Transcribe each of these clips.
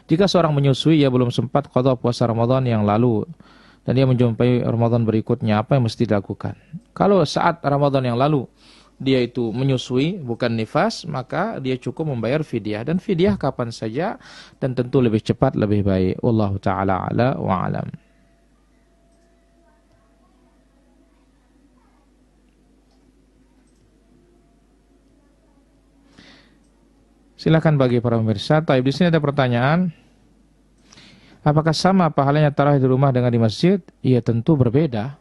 Jika seorang menyusui, ia belum sempat qada puasa Ramadan yang lalu dan dia menjumpai Ramadan berikutnya, apa yang mesti dilakukan? Kalau saat Ramadan yang lalu dia itu menyusui bukan nifas, maka dia cukup membayar fidyah, dan fidyah kapan saja dan tentu lebih cepat lebih baik. Wallahu taala ala wa alam. Silakan bagi para pemirsa. Taib, di sini ada pertanyaan. Apakah sama pahalanya tarawih di rumah dengan di masjid? Iya, tentu berbeda.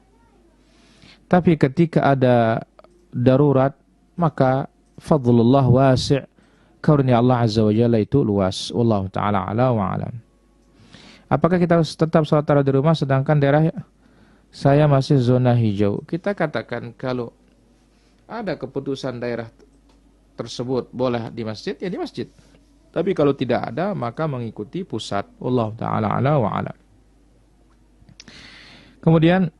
Tapi ketika ada darurat, maka fadlullah wasi', karunia Allah Azza wa Jalla itu luas. Wallahu ta'ala ala wa alam. Apakah kita harus tetap sholat tarawih di rumah sedangkan daerah saya masih zona hijau? Kita katakan kalau ada keputusan daerah tersebut boleh di masjid, ya di masjid. Tapi kalau tidak ada, maka mengikuti pusat. Wallahu ta'ala ala wa alam. Kemudian,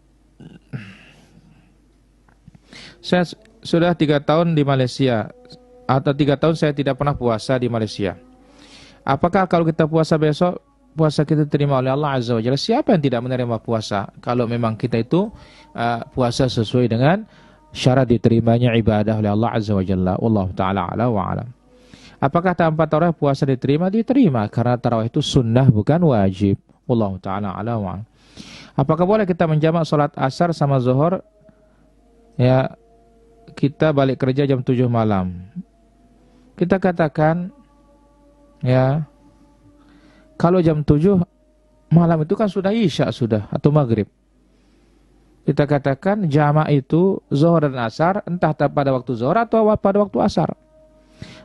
saya sudah 3 tahun di Malaysia, atau 3 tahun saya tidak pernah puasa di Malaysia. Apakah kalau kita puasa besok, puasa kita diterima oleh Allah Azza wa Jalla? Siapa yang tidak menerima puasa? Kalau memang kita itu puasa sesuai dengan syarat diterimanya ibadah oleh Allah Azza wa Jalla. Wallahu ta'ala ala wa alam. Apakah tanpa tarawih puasa diterima? Diterima, karena tarawih itu sunnah bukan wajib. Wallahu ta'ala ala wa alam. Apakah boleh kita menjamak salat asar sama zuhur? Ya, kita balik kerja jam 7 malam. Kita katakan, ya, kalau jam 7 malam itu kan sudah isya sudah, atau maghrib. Kita katakan jamak itu zuhur dan asar, entah pada waktu zuhur atau pada waktu asar.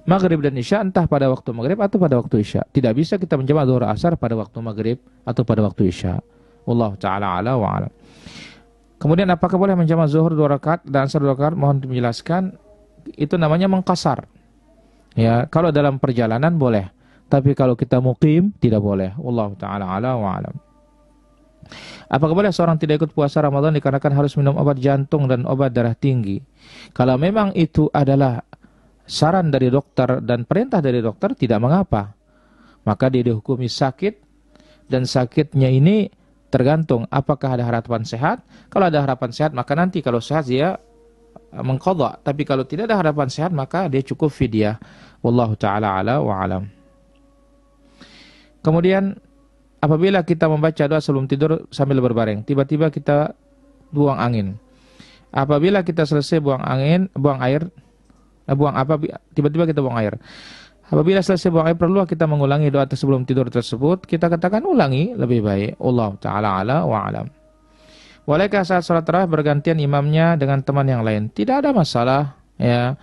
Maghrib dan isya entah pada waktu maghrib atau pada waktu isya. Tidak bisa kita menjamak zuhur asar pada waktu maghrib atau pada waktu isya. Wallahu ta'ala ala wa alam. Kemudian apakah boleh menjamak zuhur 2 rakaat dan asar 2 rakaat? Mohon dijelaskan. Itu namanya mengqasar. Ya, kalau dalam perjalanan boleh. Tapi kalau kita muqim tidak boleh. Wallahu ta'ala ala wa alam. Apakah boleh seorang tidak ikut puasa Ramadan dikarenakan harus minum obat jantung dan obat darah tinggi? Kalau memang itu adalah saran dari dokter dan perintah dari dokter, tidak mengapa. Maka dia dihukumi sakit, dan sakitnya ini tergantung apakah ada harapan sehat. Kalau ada harapan sehat, maka nanti kalau sehat dia mengqadha. Tapi kalau tidak ada harapan sehat, maka dia cukup fidyah. Wallahu ta'ala ala wa alam. Kemudian apabila kita membaca doa sebelum tidur sambil berbaring, tiba-tiba kita buang angin. Apabila kita selesai buang air, tiba-tiba kita buang air. Apabila selesai buang air, perlu kita mengulangi doa sebelum tidur tersebut? Kita katakan ulangi, lebih baik. Wallahu ta'ala ala wa alam. Bolehkah saat sholat tarawih bergantian imamnya dengan teman yang lain? Tidak ada masalah, ya.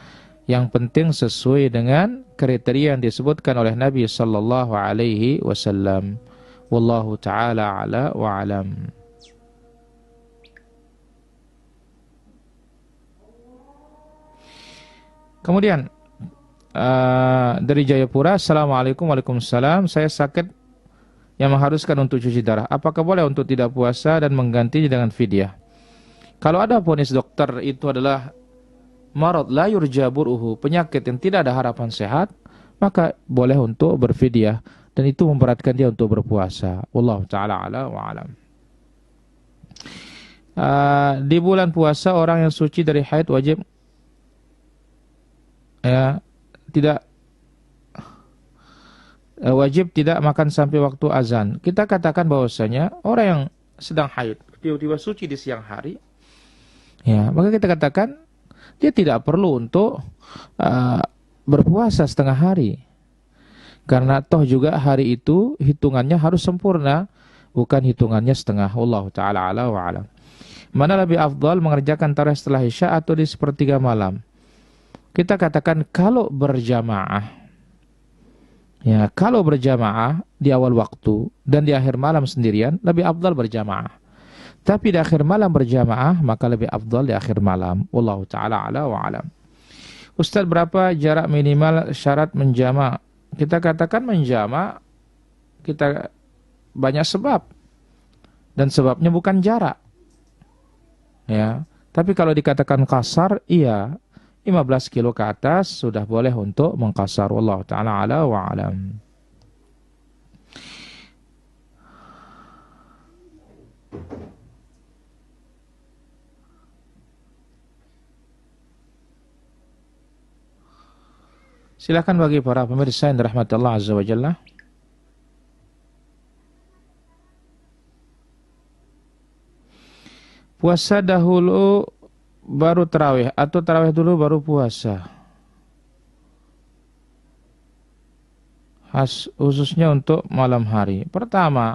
Yang penting sesuai dengan kriteria yang disebutkan oleh Nabi sallallahu alaihi wasallam. Wallahu ta'ala ala wa alam. Kemudian dari Jayapura, Assalamualaikum, waalaikumsalam. Saya sakit yang mengharuskan untuk cuci darah. Apakah boleh untuk tidak puasa dan menggantinya dengan fidyah? Kalau ada vonis dokter itu adalah marad la yurja bur'uhu, penyakit yang tidak ada harapan sehat, maka boleh untuk berfidyah, dan itu memberatkan dia untuk berpuasa. Wallahu ta'ala ala wa alam. Di bulan puasa orang yang suci dari haid wajib wajib tidak makan sampai waktu azan. Kita katakan bahwasanya orang yang sedang haid tiba-tiba suci di siang hari, ya, maka kita katakan dia tidak perlu untuk berpuasa setengah hari. Karena toh juga hari itu hitungannya harus sempurna, bukan hitungannya setengah. Allah ta'ala ala wa alam. Mana lebih afdal mengerjakan tarawih setelah isya atau di sepertiga malam? Kita katakan kalau berjamaah, ya, kalau berjamaah di awal waktu dan di akhir malam sendirian, lebih afdal berjamaah. Tapi di akhir malam berjamaah, maka lebih afdal di akhir malam. Wallahu ta'ala ala wa alam. Ustaz, berapa jarak minimal syarat menjamak? Kita katakan menjamak, kita banyak sebab. Dan sebabnya bukan jarak. Ya, tapi kalau dikatakan kasar, iya, 15 kilo ke atas sudah boleh untuk mengkasar. Wallahu ta'ala ala wa alam. Silakan bagi para pemirsa yang dirahmati Allah Azza wa Jalla. Puasa dahulu baru tarawih atau tarawih dulu baru puasa? Khususnya untuk malam hari. Pertama,